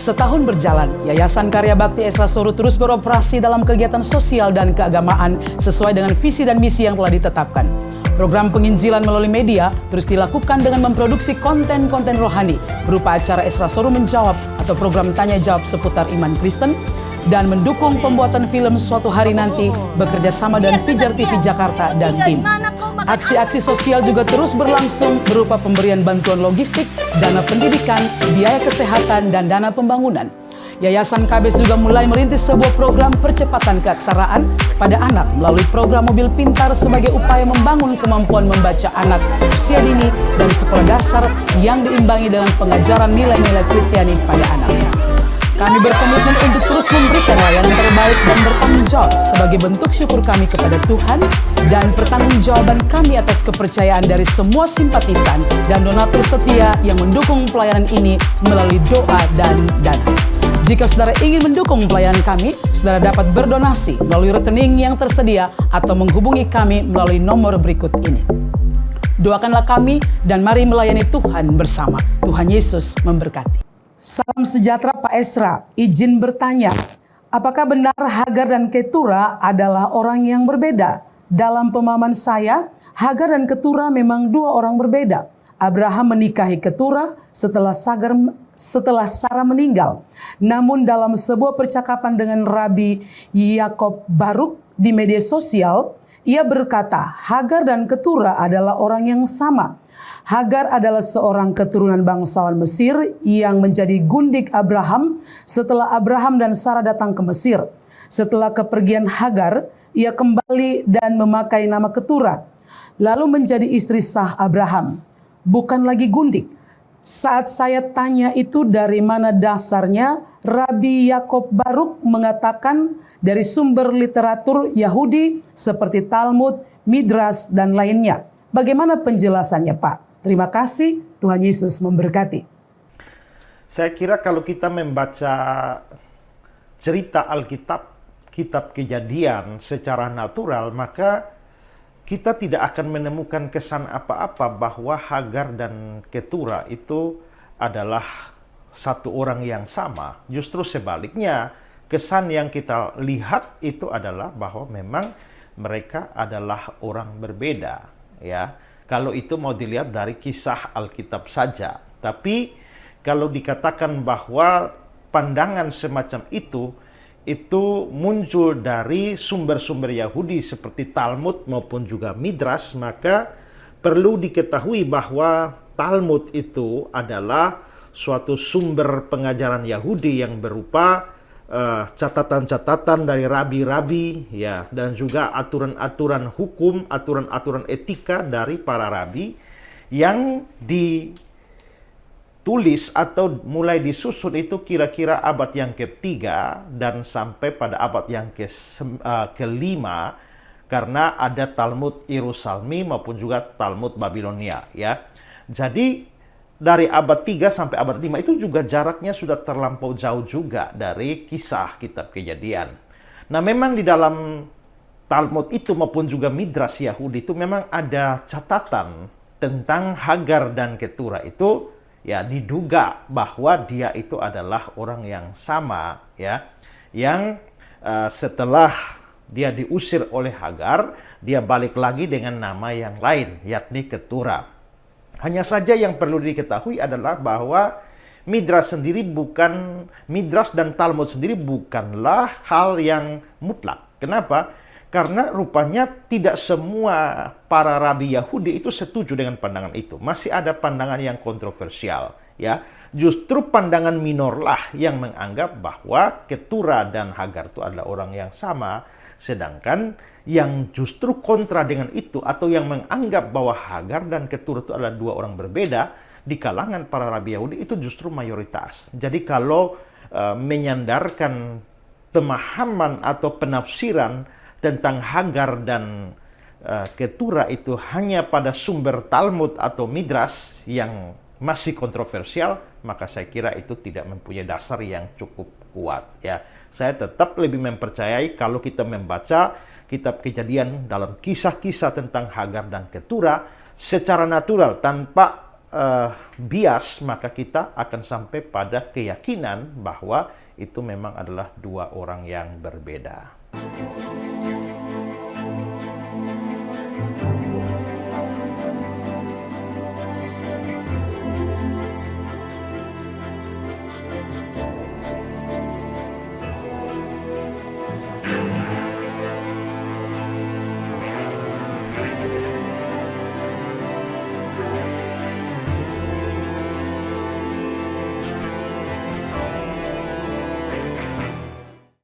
Setahun berjalan, Yayasan Karya Bakti Esra Soru terus beroperasi dalam kegiatan sosial dan keagamaan sesuai dengan visi dan misi yang telah ditetapkan. Program penginjilan melalui media terus dilakukan dengan memproduksi konten-konten rohani berupa acara Esra Soru Menjawab atau program tanya jawab seputar iman Kristen, dan mendukung pembuatan film Suatu Hari Nanti bekerja sama dengan Pijar TV Jakarta dan tim. Aksi-aksi sosial juga terus berlangsung berupa pemberian bantuan logistik, dana pendidikan, biaya kesehatan, dan dana pembangunan. Yayasan KBS juga mulai merintis sebuah program percepatan keaksaraan pada anak melalui program mobil pintar sebagai upaya membangun kemampuan membaca anak usia dini dan sekolah dasar yang diimbangi dengan pengajaran nilai-nilai Kristiani pada anaknya. Kami berkomitmen untuk terus memberikan layanan terbaik dan bertanggung jawab sebagai bentuk syukur kami kepada Tuhan dan pertanggungjawaban kami atas kepercayaan dari semua simpatisan dan donatur setia yang mendukung pelayanan ini melalui doa dan dana. Jika saudara ingin mendukung pelayanan kami, saudara dapat berdonasi melalui rekening yang tersedia atau menghubungi kami melalui nomor berikut ini. Doakanlah kami dan mari melayani Tuhan bersama. Tuhan Yesus memberkati. Salam sejahtera Pak Esra, izin bertanya, apakah benar Hagar dan Ketura adalah orang yang berbeda? Dalam pemahaman saya, Hagar dan Ketura memang dua orang berbeda. Abraham menikahi Ketura setelah Sarah meninggal. Namun dalam sebuah percakapan dengan Rabi Yakob Baruk di media sosial, ia berkata, Hagar dan Ketura adalah orang yang sama. Hagar adalah seorang keturunan bangsawan Mesir yang menjadi gundik Abraham setelah Abraham dan Sarah datang ke Mesir. Setelah kepergian Hagar, ia kembali dan memakai nama Ketura, lalu menjadi istri sah Abraham, bukan lagi gundik. Saat saya tanya itu dari mana dasarnya, Rabi Yakob Baruk mengatakan dari sumber literatur Yahudi seperti Talmud, Midrash, dan lainnya. Bagaimana penjelasannya, Pak? Terima kasih, Tuhan Yesus memberkati. Saya kira kalau kita membaca cerita Alkitab, kitab Kejadian secara natural, maka kita tidak akan menemukan kesan apa-apa bahwa Hagar dan Ketura itu adalah satu orang yang sama. Justru sebaliknya, kesan yang kita lihat itu adalah bahwa memang mereka adalah orang berbeda, ya. Kalau itu mau dilihat dari kisah Alkitab saja. Tapi kalau dikatakan bahwa pandangan semacam itu muncul dari sumber-sumber Yahudi seperti Talmud maupun juga Midrash, maka perlu diketahui bahwa Talmud itu adalah suatu sumber pengajaran Yahudi yang berupa catatan-catatan dari rabi-rabi, ya, dan juga aturan-aturan hukum, aturan-aturan etika dari para rabi yang ditulis atau mulai disusun itu kira-kira abad yang ketiga dan sampai pada abad yang kelima, karena ada Talmud Yerusalmi maupun juga Talmud Babilonia, ya. Jadi dari abad 3 sampai abad 5 itu juga jaraknya sudah terlampau jauh juga dari kisah kitab Kejadian. Nah, memang di dalam Talmud itu maupun juga Midrash Yahudi itu memang ada catatan tentang Hagar dan Ketura itu, ya, diduga bahwa dia itu adalah orang yang sama, ya, yang setelah dia diusir oleh Hagar, dia balik lagi dengan nama yang lain, yakni Ketura. Hanya saja yang perlu diketahui adalah bahwa Midrash dan Talmud sendiri bukanlah hal yang mutlak. Kenapa? Karena rupanya tidak semua para rabi Yahudi itu setuju dengan pandangan itu. Masih ada pandangan yang kontroversial, ya. Justru pandangan minorlah yang menganggap bahwa Ketura dan Hagar itu adalah orang yang sama. Sedangkan yang justru kontra dengan itu atau yang menganggap bahwa Hagar dan Ketura itu adalah dua orang berbeda di kalangan para rabi Yahudi itu justru mayoritas. Jadi kalau menyandarkan pemahaman atau penafsiran tentang Hagar dan Ketura itu hanya pada sumber Talmud atau Midrash yang masih kontroversial, maka saya kira itu tidak mempunyai dasar yang cukup kuat, ya. Saya tetap lebih mempercayai kalau kita membaca kitab Kejadian dalam kisah-kisah tentang Hagar dan Ketura secara natural tanpa bias, maka kita akan sampai pada keyakinan bahwa itu memang adalah dua orang yang berbeda.